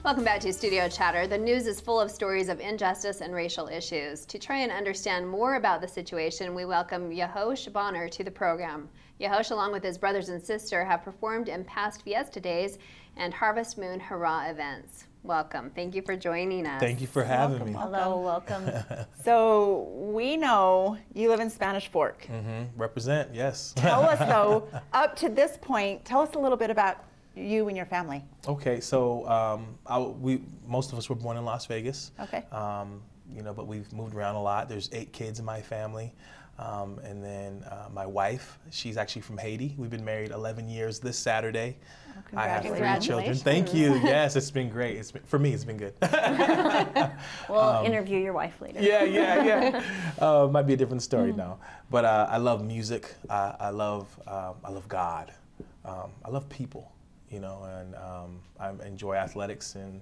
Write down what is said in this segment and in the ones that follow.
Welcome back to Studio Chatter. The news is full of stories of injustice and racial issues. To try and understand more about the situation, we welcome Yahosh Bonner to the program. Yahosh, along with his brothers and sister, have performed in past Fiesta Days and Harvest Moon Hurrah events. Welcome. Thank you for joining us. Thank you for having me. Hello, welcome. So we know you live in Spanish Fork. Represent, yes. Tell us though, up to this point, tell us a little bit about you and your family. Okay, so most of us were born in Las Vegas. Okay. You know, but we've moved around a lot. There's 8 kids in my family. And then my wife, she's actually from Haiti. We've been married 11 years this Saturday. I have 3 children. Thank you. Yes, it's been great. For me, it's been good. We'll interview your wife later. Yeah. Might be a different story now. But I love music. I love God. I love people, you know, and I enjoy athletics, and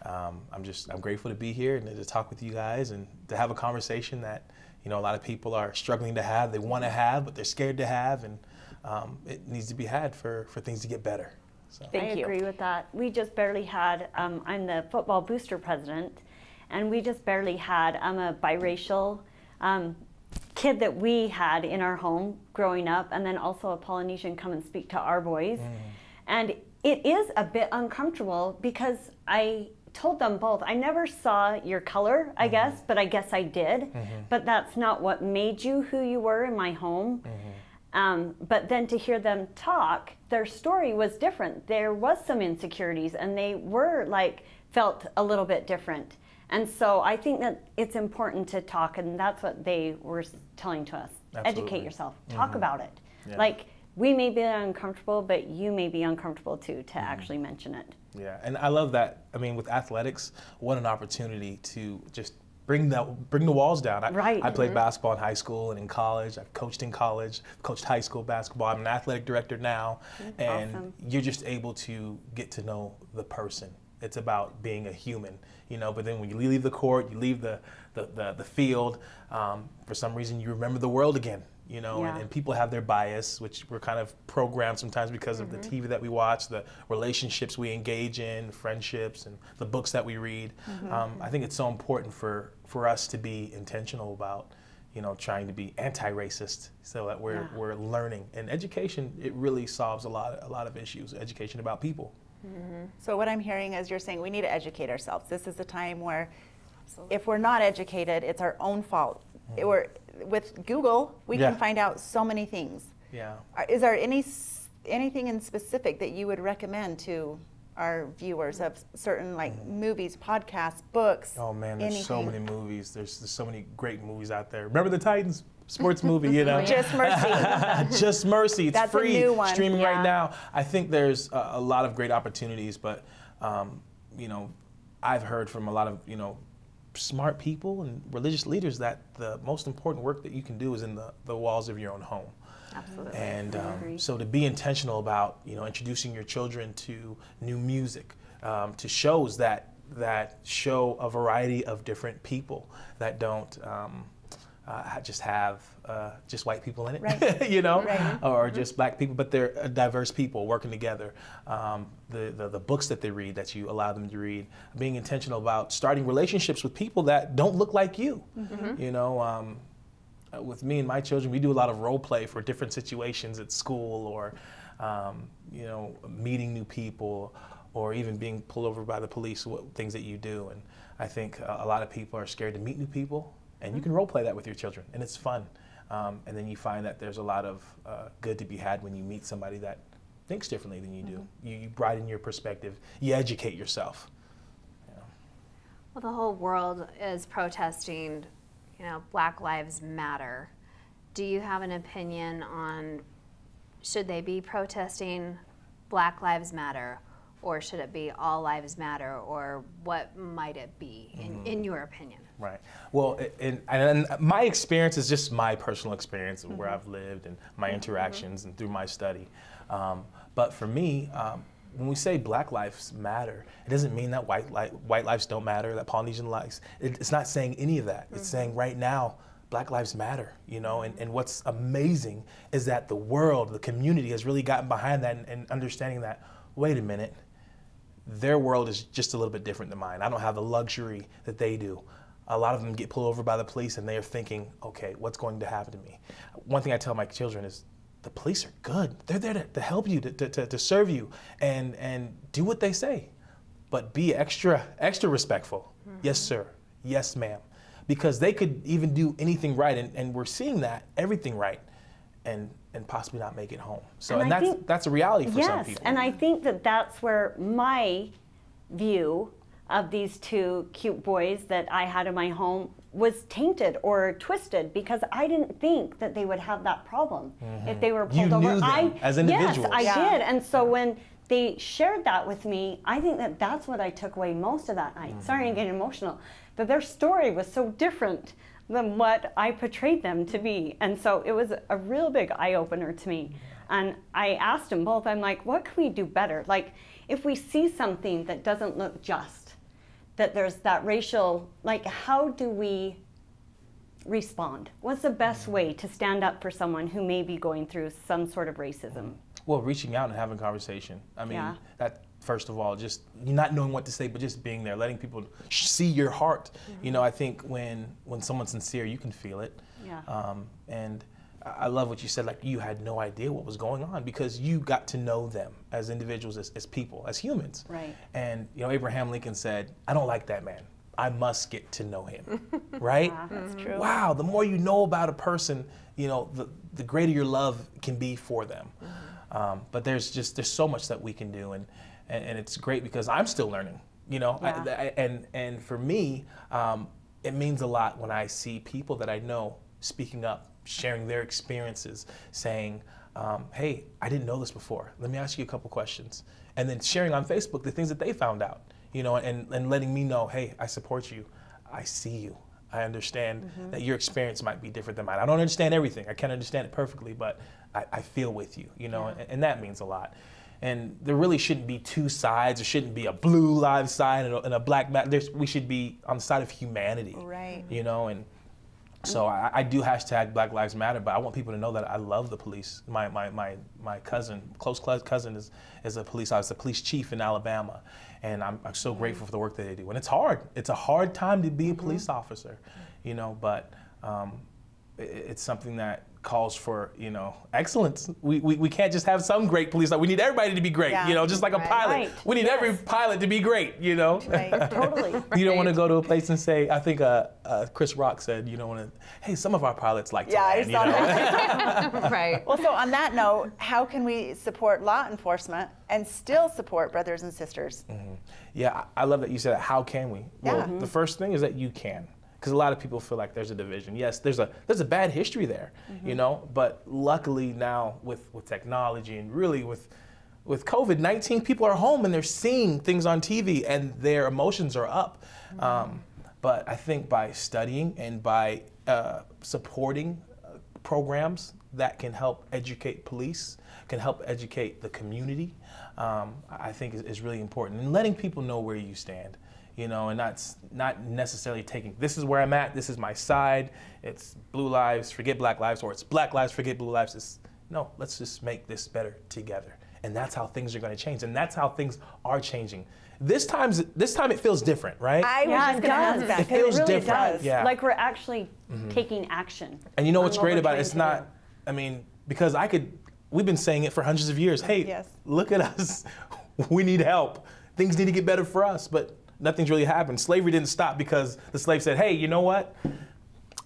I'm grateful to be here and to talk with you guys and to have a conversation that, you know, a lot of people are struggling to have, they want to have, but they're scared to have, and it needs to be had for things to get better. So. I agree with that. We just barely had, I'm the football booster president, and we just barely had, I'm a biracial kid that we had in our home growing up, and then also a Polynesian come and speak to our boys. And it is a bit uncomfortable because I told them both, I never saw your color, I guess, but I guess I did. But that's not what made you who you were in my home. But then to hear them talk, their story was different. There was some insecurities, and they were felt a little bit different. And so I think that it's important to talk, and that's what they were telling to us. Absolutely. Educate yourself, talk about it. Yeah. We may be uncomfortable, but you may be uncomfortable too to actually mention it. Yeah, and I love that. I mean, with athletics, what an opportunity to just bring the walls down. I played basketball in high school and in college. I've coached in college, coached high school basketball. I'm an athletic director now, and you're just able to get to know the person. It's about being a human, you know. But then when you leave the court, you leave the field, for some reason you remember the world again. You know, and people have their bias, which we're kind of programmed sometimes because of the TV that we watch, the relationships we engage in, friendships, and the books that we read. I think it's so important for us to be intentional about, you know, trying to be anti-racist, so that we're learning. And education, it really solves a lot of issues. Education about people. So what I'm hearing is you're saying we need to educate ourselves. This is a time where if we're not educated, it's our own fault. With Google, we can find out so many things. Yeah. Is there anything in specific that you would recommend to our viewers of certain movies, podcasts, books? Oh man, there's so many movies. There's so many great movies out there. Remember the Titans? Sports movie, you know. Just Mercy. Just Mercy. It's That's free, a new one. streaming right now. I think there's a lot of great opportunities, but you know, I've heard from a lot of, you know, smart people and religious leaders that the most important work that you can do is in the walls of your own home. Absolutely. And so to be intentional about, you know, introducing your children to new music, to shows that show a variety of different people that don't just have just white people in it, you know, or just black people, but they're diverse people working together. The books that they read, that you allow them to read, being intentional about starting relationships with people that don't look like you. You know, with me and my children, we do a lot of role play for different situations at school, or you know, meeting new people, or even being pulled over by the police, things that you do. And I think a lot of people are scared to meet new people. And you can role play that with your children, and it's fun. And then you find that there's a lot of good to be had when you meet somebody that thinks differently than you do. You broaden your perspective. You educate yourself. You know. Well, the whole world is protesting, you know, Black Lives Matter. Do you have an opinion on, should they be protesting Black Lives Matter, or should it be All Lives Matter, or what might it be in your opinion? Right. Well, and my experience is just my personal experience of where I've lived and my interactions and through my study. But for me, when we say Black Lives Matter, it doesn't mean that white lives don't matter, that Polynesian lives. It's not saying any of that. It's saying right now, Black Lives Matter, you know, and what's amazing is that the world, the community has really gotten behind that and understanding that, wait a minute, their world is just a little bit different than mine. I don't have the luxury that they do. A lot of them get pulled over by the police and they're thinking, okay, what's going to happen to me? One thing I tell my children is, the police are good. They're there to help you, to serve you, and do what they say. But be extra respectful. Mm-hmm. Yes, sir. Yes, ma'am. Because they could even do anything right, and we're seeing that, everything right, and possibly not make it home. So, and that's a reality for some people. Yes, and I think that that's where my view of these two cute boys that I had in my home was tainted or twisted, because I didn't think that they would have that problem if they were pulled over. You knew them as individuals. Yes, I did. And so when they shared that with me, I think that that's what I took away most of that night. Sorry, I'm getting emotional. But their story was so different than what I portrayed them to be. And so it was a real big eye-opener to me. And I asked them both, I'm like, what can we do better? Like, if we see something that doesn't look just, that there's that racial, like, how do we respond? What's the best way to stand up for someone who may be going through some sort of racism? Well, reaching out and having conversation. I mean, that, first of all, just not knowing what to say, but just being there, letting people see your heart. You know, I think when someone's sincere, you can feel it. Yeah. And I love what you said, like, you had no idea what was going on because you got to know them as individuals, as people, as humans. Right. And, you know, Abraham Lincoln said, I don't like that man. I must get to know him, right? Yeah, that's true. Wow, the more you know about a person, you know, the greater your love can be for them. But there's so much that we can do, and it's great because I'm still learning, you know, and for me, it means a lot when I see people that I know speaking up, sharing their experiences, saying, hey, I didn't know this before. Let me ask you a couple questions. And then sharing on Facebook the things that they found out, you know, and letting me know, hey, I support you. I see you. I understand that your experience might be different than mine. I don't understand everything. I can't understand it perfectly, but I feel with you, you know, and that means a lot. And there really shouldn't be two sides. There shouldn't be a blue lives side and a black we should be on the side of humanity, right? You know, and so I do hashtag Black Lives Matter, but I want people to know that I love the police. My cousin, close cousin, is a police officer, a police chief in Alabama, and I'm so grateful for the work that they do. And it's hard. It's a hard time to be a police officer, you know, but it's something that calls for, you know, excellence. We can't just have some great police. We need everybody to be great, you know, just like a pilot. Right. We need every pilot to be great, you know. Right. Totally. You don't want to go to a place and say, I think Chris Rock said, you don't want to, hey, some of our pilots like to land, I saw that. Right. Well, so on that note, how can we support law enforcement and still support brothers and sisters? Yeah, I love that you said that. How can we? Well, Yeah. the first thing is that you can. Because a lot of people feel like there's a division. Yes, there's a bad history there, you know, but luckily now with technology and really with COVID-19, people are home and they're seeing things on TV and their emotions are up. But I think by studying and by supporting programs that can help educate police, can help educate the community, I think is really important. And letting people know where you stand. You know, and that's not necessarily taking, this is where I'm at, this is my side, it's blue lives, forget black lives, or it's black lives, forget blue lives. It's, no, let's just make this better together. And that's how things are going to change, and that's how things are changing. This time it feels different, right? I was just going to ask that. It feels really different. does. Yeah. Like we're actually taking action. And you know what's great about it? we're It's trying to not, I mean, because we've been saying it for hundreds of years. Hey, look at us. We need help. Things need to get better for us, but nothing's really happened. Slavery didn't stop because the slave said, hey, you know what?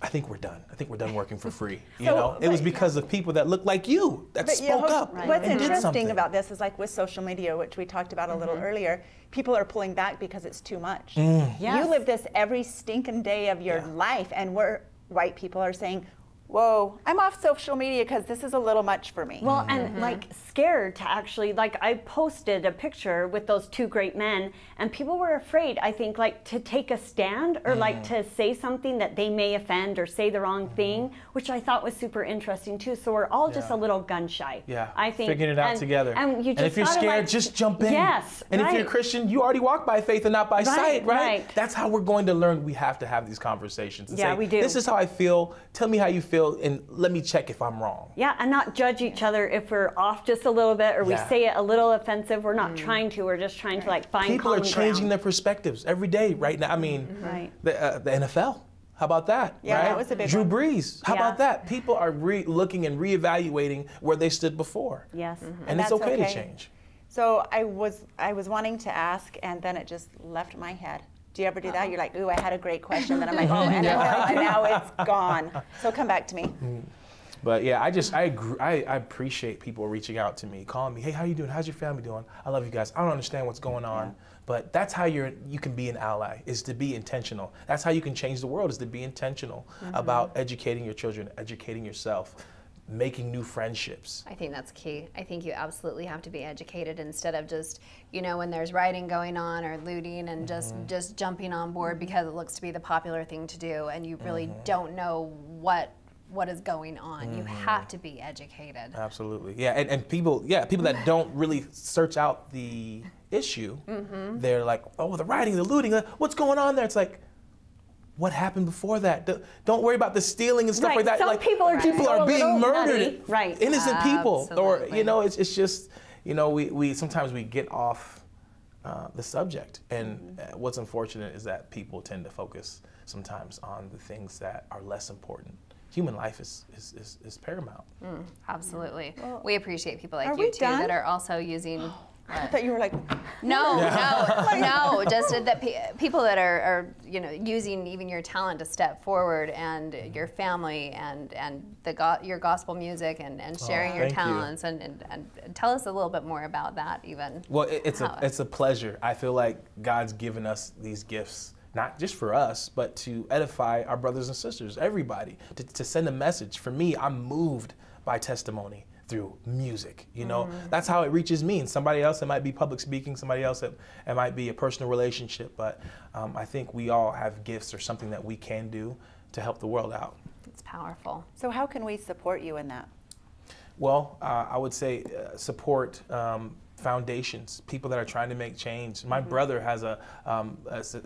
I think we're done. I think we're done working for free. You know, it was because of people that looked like you that spoke up. What's and did interesting something. about this is, like with social media, which we talked about a little earlier, people are pulling back because it's too much. Yes. You live this every stinking day of your life, and white people are saying, whoa, I'm off social media because this is a little much for me. Well, and like scared to actually, like I posted a picture with those two great men and people were afraid, I think, like to take a stand or like to say something that they may offend or say the wrong thing, which I thought was super interesting too. So we're all just a little gun shy. Yeah, I think. figuring it out together. And you just if you're gotta, scared, like, just jump in. Yes, and if you're a Christian, you already walk by faith and not by sight, right? Right. That's how we're going to learn. We have to have these conversations. And Yeah, say, we do. This is how I feel. Tell me how you feel. feel, and let me check if I'm wrong. Yeah, and not judge each other if we're off just a little bit or we say it a little offensive. We're not trying to. We're just trying to like find People are common changing ground. their perspectives every day right now. I mean, the NFL. How about that? Yeah, right? that was a big Drew one. Brees. How about that? People are looking and reevaluating where they stood before. Yes. And it's that's okay to okay. change. So I was wanting to ask, and then it just left my head. Do you ever do that? You're like, ooh, I had a great question. Then I'm like, oh, and now it's gone. So come back to me. But yeah, I appreciate people reaching out to me, calling me, hey, how you doing? How's your family doing? I love you guys. I don't understand what's going on. But that's how you can be an ally, is to be intentional. That's how you can change the world, is to be intentional about educating your children, educating yourself, making new friendships. I think that's key. I think you absolutely have to be educated instead of just, when there's rioting going on or looting and just jumping on board because it looks to be the popular thing to do and you really don't know what is going on. You have to be educated. Absolutely. Yeah, and people that don't really search out the issue, they're like, oh, the rioting, the looting, what's going on there? It's like, what happened before that? Don't worry about the stealing and stuff like that. Some like, people are just are being murdered. nutty. Right. Innocent people. Or, Absolutely. it's just, we sometimes we get off the subject. And what's unfortunate is that people tend to focus sometimes on the things that are less important. Human life is paramount. Absolutely. We appreciate people like Are you we too done? that are also using. I thought you were like, No, just that people that are using even your talent to step forward and your family and your gospel music and sharing your thank you. talents and tell us a little bit more about that even. Well, it's a pleasure. I feel like God's given us these gifts, not just for us, but to edify our brothers and sisters, everybody, to send a message. For me, I'm moved by testimony through music. That's how it reaches me. And somebody else, it might be public speaking. Somebody else, it might be a personal relationship. But I think we all have gifts or something that we can do to help the world out. It's powerful. so how can we support you in that? Well, I would say support foundations, people that are trying to make change. My brother has a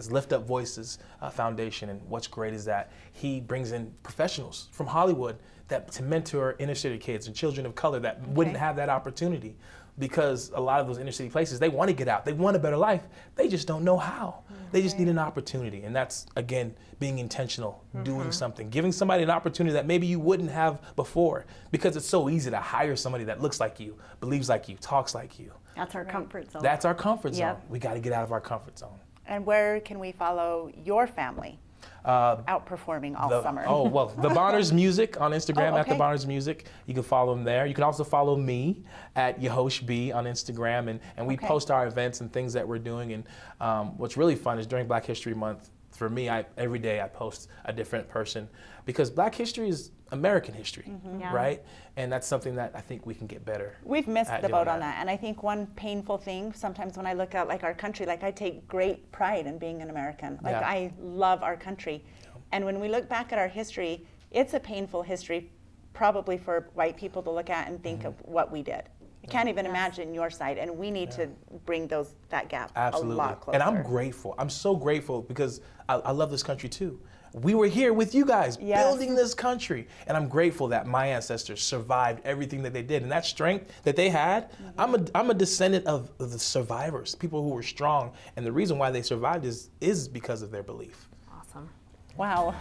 Lift Up Voices foundation, and what's great is that he brings in professionals from Hollywood to mentor inner city kids and children of color that wouldn't have that opportunity, because a lot of those inner city places, they want to get out, they want a better life, they just don't know how. They just need an opportunity, and that's, again, being intentional, doing something, giving somebody an opportunity that maybe you wouldn't have before, because it's so easy to hire somebody that looks like you, believes like you, talks like you. That's our comfort zone. That's our comfort zone. Yep. We got to get out of our comfort zone. And where can we follow your family? Outperforming all summer. Oh, well, The Bonners Music on Instagram, Oh, at The okay. Bonners Music. You can follow them there. You can also follow me at Yahosh B on Instagram, and we post our events and things that we're doing. And what's really fun is during Black History Month, for me, every day I post a different person, because Black history is American history, Yeah. right? And that's something that I think we can get better. We've missed at the doing boat on that. And I think one painful thing, sometimes when I look at like our country, like I take great pride in being an American. Like Yeah. I love our country. And when we look back at our history, it's a painful history probably for white people to look at and think of what we did. I can't even imagine your side, and we need to bring that gap Absolutely. a lot closer. And I'm grateful. I'm so grateful, because I love this country too. We were here with you guys, Yes. building this country. And I'm grateful that my ancestors survived everything that they did. And that strength that they had, I'm a descendant of the survivors, people who were strong. And the reason why they survived is because of their belief. Awesome. Wow.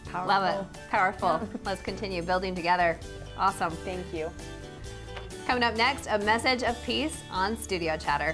Powerful. Love it. Powerful. Let's continue building together. Awesome. Thank you. Coming up next, a message of peace on Studio Chatter.